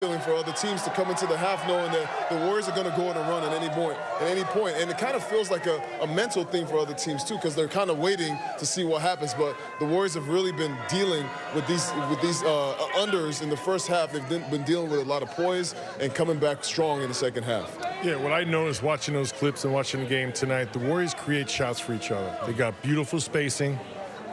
feeling for other teams to come into the half knowing that the Warriors are going to go on a run at any point. And it kind of feels like a mental thing for other teams too, because they're kind of waiting to see what happens. But the Warriors have really been dealing with these unders in the first half. They've been dealing with a lot of poise and coming back strong in the second half. Yeah, what I noticed watching those clips and watching the game tonight, the Warriors create shots for each other. They got beautiful spacing.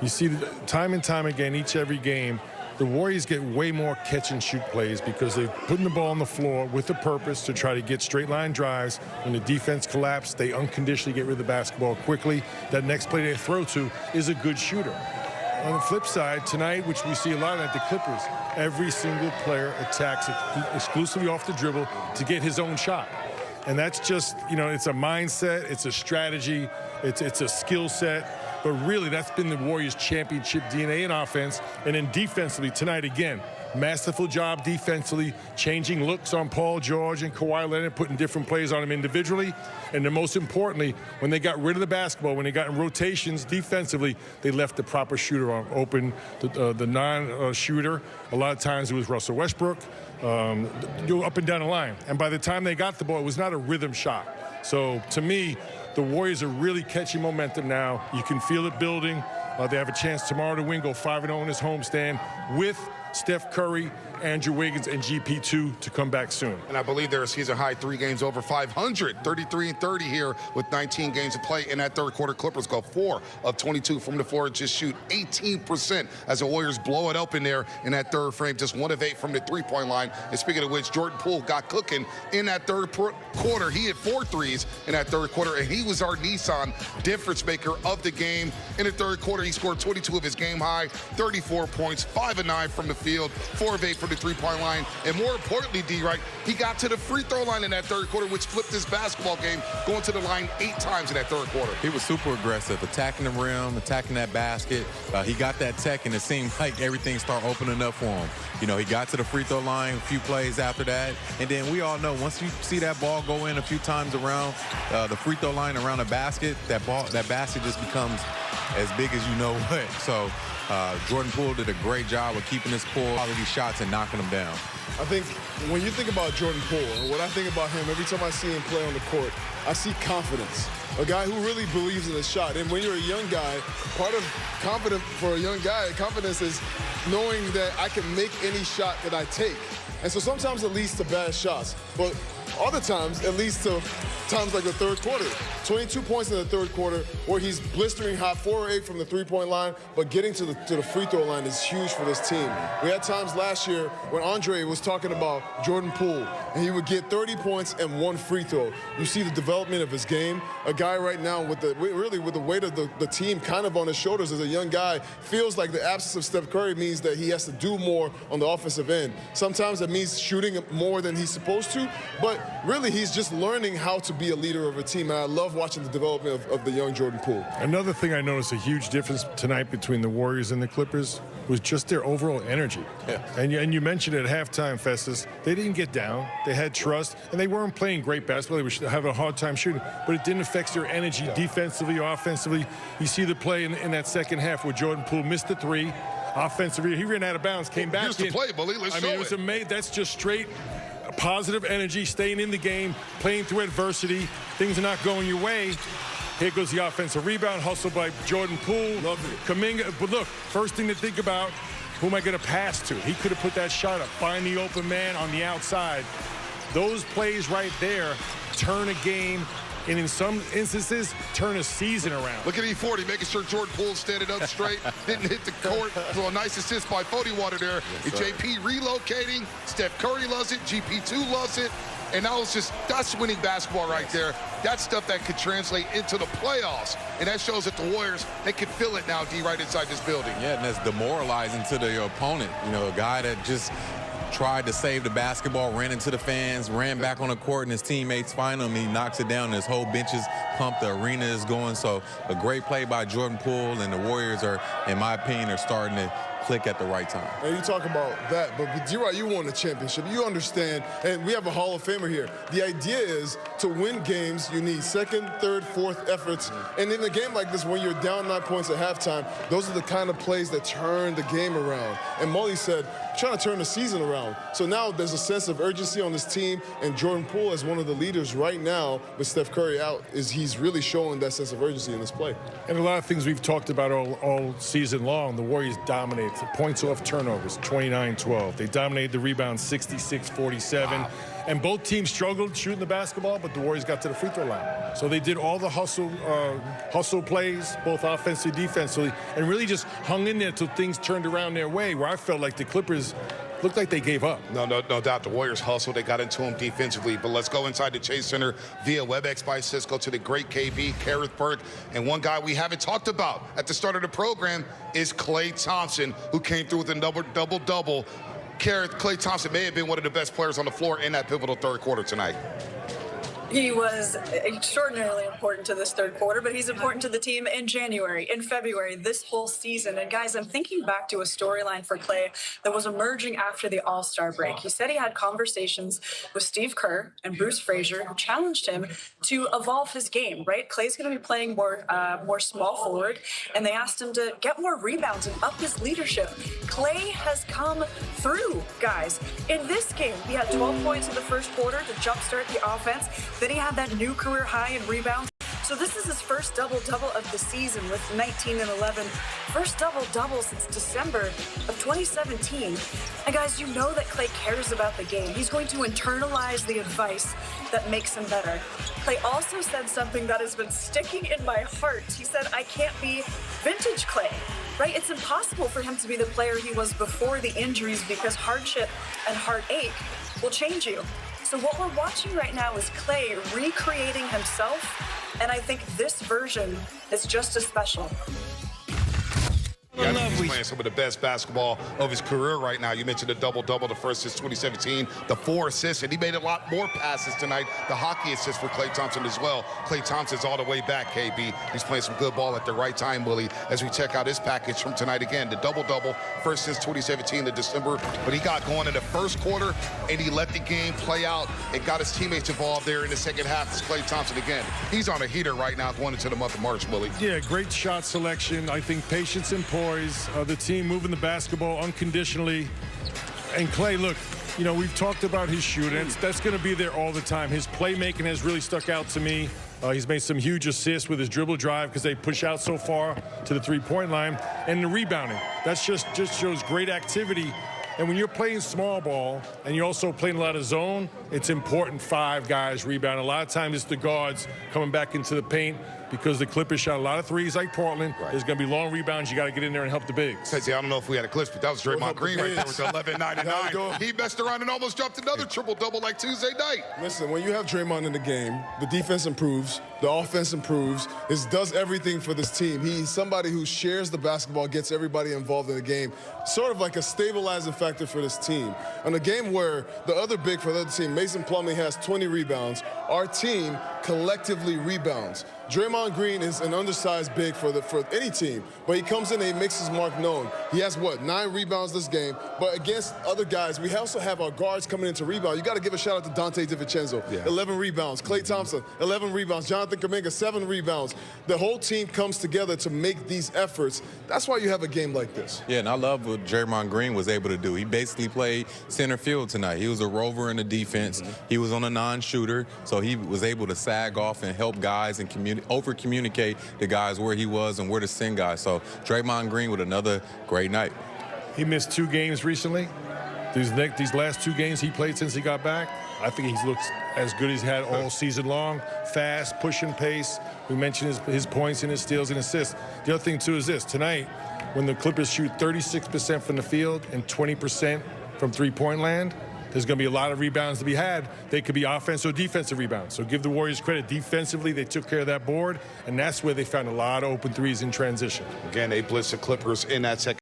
You see time and time again, every game, the Warriors get way more catch-and-shoot plays because they're putting the ball on the floor with a purpose to try to get straight-line drives. When the defense collapses, they unconditionally get rid of the basketball quickly. That next play they throw to is a good shooter. On the flip side, tonight, which we see a lot at the Clippers, every single player attacks exclusively off the dribble to get his own shot. And that's just, it's a mindset, it's a strategy, it's a skill set. But really, that's been the Warriors' championship DNA in offense. And then defensively, tonight again, masterful job defensively, changing looks on Paul George and Kawhi Leonard, putting different plays on them individually. And then most importantly, when they got rid of the basketball, when they got in rotations defensively, they left the proper shooter on open, the non-shooter. A lot of times it was Russell Westbrook, up and down the line. And by the time they got the ball, it was not a rhythm shot. So to me, the Warriors are really catching momentum now. You can feel it building. They have a chance tomorrow to win, go 5-0 in this homestand with Steph Curry, Andrew Wiggins, and GP2 to come back soon. And I believe they're a season-high 3 games over 500, 33-30 here with 19 games to play. In that third quarter, Clippers go 4 of 22 from the floor and just shoot 18% as the Warriors blow it open there in that third frame. Just 1 of 8 from the three-point line. And speaking of which, Jordan Poole got cooking in that third quarter. He hit 4 threes in that third quarter, and he was our Nissan difference maker of the game. In the third quarter, he scored 22 of his game high, 34 points, 5 of 9 from the field, 4 of 8 from the three-point line, and more importantly, D-Right, he got to the free throw line in that third quarter, which flipped his basketball game, going to the line 8 times in that third quarter. He was super aggressive, attacking the rim, attacking that basket. He got that tech, and it seemed like everything started opening up for him. He got to the free throw line a few plays after that, and then we all know once you see that ball go in a few times around the free throw line around the basket, that basket just becomes as big as you know what. So Jordan Poole did a great job of keeping his quality shots and knocking them down. I think when you think about Jordan Poole, and what I think about him every time I see him play on the court, I see confidence. A guy who really believes in his shot. And when you're a young guy, part of confidence is knowing that I can make any shot that I take. And so sometimes it leads to bad shots, but other times it leads to times like the third quarter. 22 points in the third quarter where he's blistering hot, 4 or 8 from the three-point line, but getting to the free throw line is huge for this team. We had times last year when Andre was talking about Jordan Poole, and he would get 30 points and 1 free throw. You see the development of his game. A guy right now with the weight of the team kind of on his shoulders as a young guy, feels like the absence of Steph Curry means that he has to do more on the offensive end. Sometimes it means shooting more than he's supposed to, but really he's just learning how to be a leader of a team, and I love watching the development of the young Jordan Poole. Another thing I noticed a huge difference tonight between the Warriors and the Clippers was just their overall energy. Yeah. And you mentioned at halftime, Festus, they didn't get down. They had trust, and they weren't playing great basketball. They were having a hard time shooting, but it didn't affect their energy defensively or offensively. You see the play in that second half where Jordan Poole missed the 3. Offensively, he ran out of bounds, came back Here's the play, Bully. Let's show it was amazing. That's just straight positive energy, staying in the game, playing through adversity. Things are not going your way. Here goes the offensive rebound, hustled by Jordan Poole. Love it. Kuminga, but look, first thing to think about, who am I going to pass to? He could have put that shot up, find the open man on the outside. Those plays right there turn a game, and in some instances, turn a season around. Look at E40, making sure Jordan Poole's standing up straight, didn't hit the court. So a nice assist by Water there. And JP relocating. Steph Curry loves it. GP2 loves it. And that's winning basketball right there. That's stuff that could translate into the playoffs. And that shows that the Warriors, they can feel it now, D, right inside this building. Yeah, and that's demoralizing to the opponent. A guy that just tried to save the basketball, ran into the fans, ran back on the court, and his teammates find him. He knocks it down. His whole bench is pumped. The arena is going. So a great play by Jordan Poole, and the Warriors are, in my opinion, are starting to click at the right time. And you talk about that, but you're right, you won the championship. You understand, and we have a Hall of Famer here. The idea is to win games, you need second, third, fourth efforts. And in a game like this, when you're down 9 points at halftime, those are the kind of plays that turn the game around. And Mully said, trying to turn the season around. So now there's a sense of urgency on this team, and Jordan Poole, as one of the leaders right now, with Steph Curry out, he's really showing that sense of urgency in this play. And a lot of things we've talked about all season long. The Warriors dominate the points off turnovers, 29-12. They dominated the rebounds, 66-47. Wow. And both teams struggled shooting the basketball, but the Warriors got to the free throw line. So they did all the hustle plays, both offensively, defensively, and really just hung in there until things turned around their way, where I felt like the Clippers looked like they gave up. No doubt. The Warriors hustled. They got into them defensively. But let's go inside the Chase Center via WebEx by Cisco to the great KB, Kareth Burke. And one guy we haven't talked about at the start of the program is Klay Thompson, who came through with a double-double. Klay Thompson may have been one of the best players on the floor in that pivotal third quarter tonight. He was extraordinarily important to this third quarter, but he's important to the team in January, in February, this whole season. And guys, I'm thinking back to a storyline for Klay that was emerging after the All-Star break. He said he had conversations with Steve Kerr and Bruce Frazier, who challenged him to evolve his game, right? Klay's going to be playing more small forward, and they asked him to get more rebounds and up his leadership. Klay has come through, guys. In this game, he had 12 points in the first quarter to jumpstart the offense. Then he had that new career high in rebounds. So this is his first double-double of the season with 19 and 11. First double-double since December of 2017. And guys, you know that Klay cares about the game. He's going to internalize the advice that makes him better. Klay also said something that has been sticking in my heart. He said, I can't be vintage Klay, right? It's impossible for him to be the player he was before the injuries because hardship and heartache will change you. So what we're watching right now is Klay recreating himself, and I think this version is just as special. Yeah, he's playing some of the best basketball of his career right now. You mentioned the double-double, the first since 2017, the 4 assists, and he made a lot more passes tonight. The hockey assist for Klay Thompson as well. Klay Thompson's all the way back, KB. He's playing some good ball at the right time, Willie, as we check out his package from tonight again. The double-double, first since 2017 to December, but he got going in the first quarter, and he let the game play out and got his teammates involved there in the second half. It's Klay Thompson again. He's on a heater right now going into the month of March, Willie. Yeah, great shot selection. I think patience and poise. The team moving the basketball unconditionally. And Klay, look, you know, we've talked about his shooting. That's going to be there all the time. His playmaking has really stuck out to me. He's made some huge assists with his dribble drive because they push out so far to the three-point line. And the rebounding, that's just shows great activity. And when you're playing small ball and you're also playing a lot of zone, it's important 5 guys rebound. A lot of times it's the guards coming back into the paint because the Clippers shot a lot of threes like Portland. Right. There's going to be long rebounds. You got to get in there and help the bigs. I don't know if we had a clip, but that was Draymond Green right there with the 11.99. He messed around and almost dropped another triple-double like Tuesday night. Listen, when you have Draymond in the game, the defense improves, the offense improves. It does everything for this team. He's somebody who shares the basketball, gets everybody involved in the game, sort of like a stabilizing factor for this team. In a game where the other big for the other team, Mason Plumlee, has 20 rebounds, our team collectively rebounds. Draymond Green is an undersized big for any team, but he comes in and he makes his mark known. He has, 9 rebounds this game, but against other guys, we also have our guards coming in to rebound. You got to give a shout out to Dante DiVincenzo, 11 rebounds. Klay Thompson, 11 rebounds. Jonathan Kuminga, 7 rebounds. The whole team comes together to make these efforts. That's why you have a game like this. Yeah, and I love what Draymond Green was able to do. He basically played center field tonight. He was a rover in the defense. He was on a non-shooter, so he was able to sag off and help guys and over-communicate to guys where he was and where to send guys. So Draymond Green with another great night. He missed 2 games recently. These last 2 games he played since he got back, I think he's looked as good as he had all season long. Fast, pushing pace. We mentioned his points and his steals and assists. The other thing, too, is this. Tonight, when the Clippers shoot 36% from the field and 20% from three-point land, there's going to be a lot of rebounds to be had. They could be offensive or defensive rebounds. So give the Warriors credit. Defensively, they took care of that board, and that's where they found a lot of open threes in transition. Again, they blitzed the Clippers in that second.